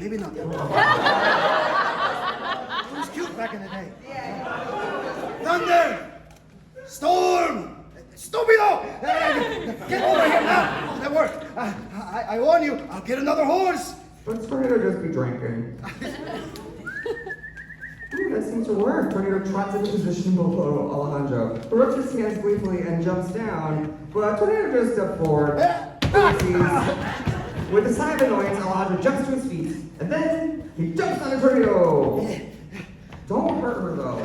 maybe not. It was cute back in the day. Thunder! Storm! Stupido! Get over here now! That worked. I warn you, I'll get another horse. But Tornado just be drinking. Ooh, that seems to work. Tornado trots into position below Alejandro, who rubs his hands gleefully and jumps down, but Tornado just steps forward. With a sigh of annoyance, Alejandro jumps to his feet, and then he jumps on the Tornado. Don't hurt her though.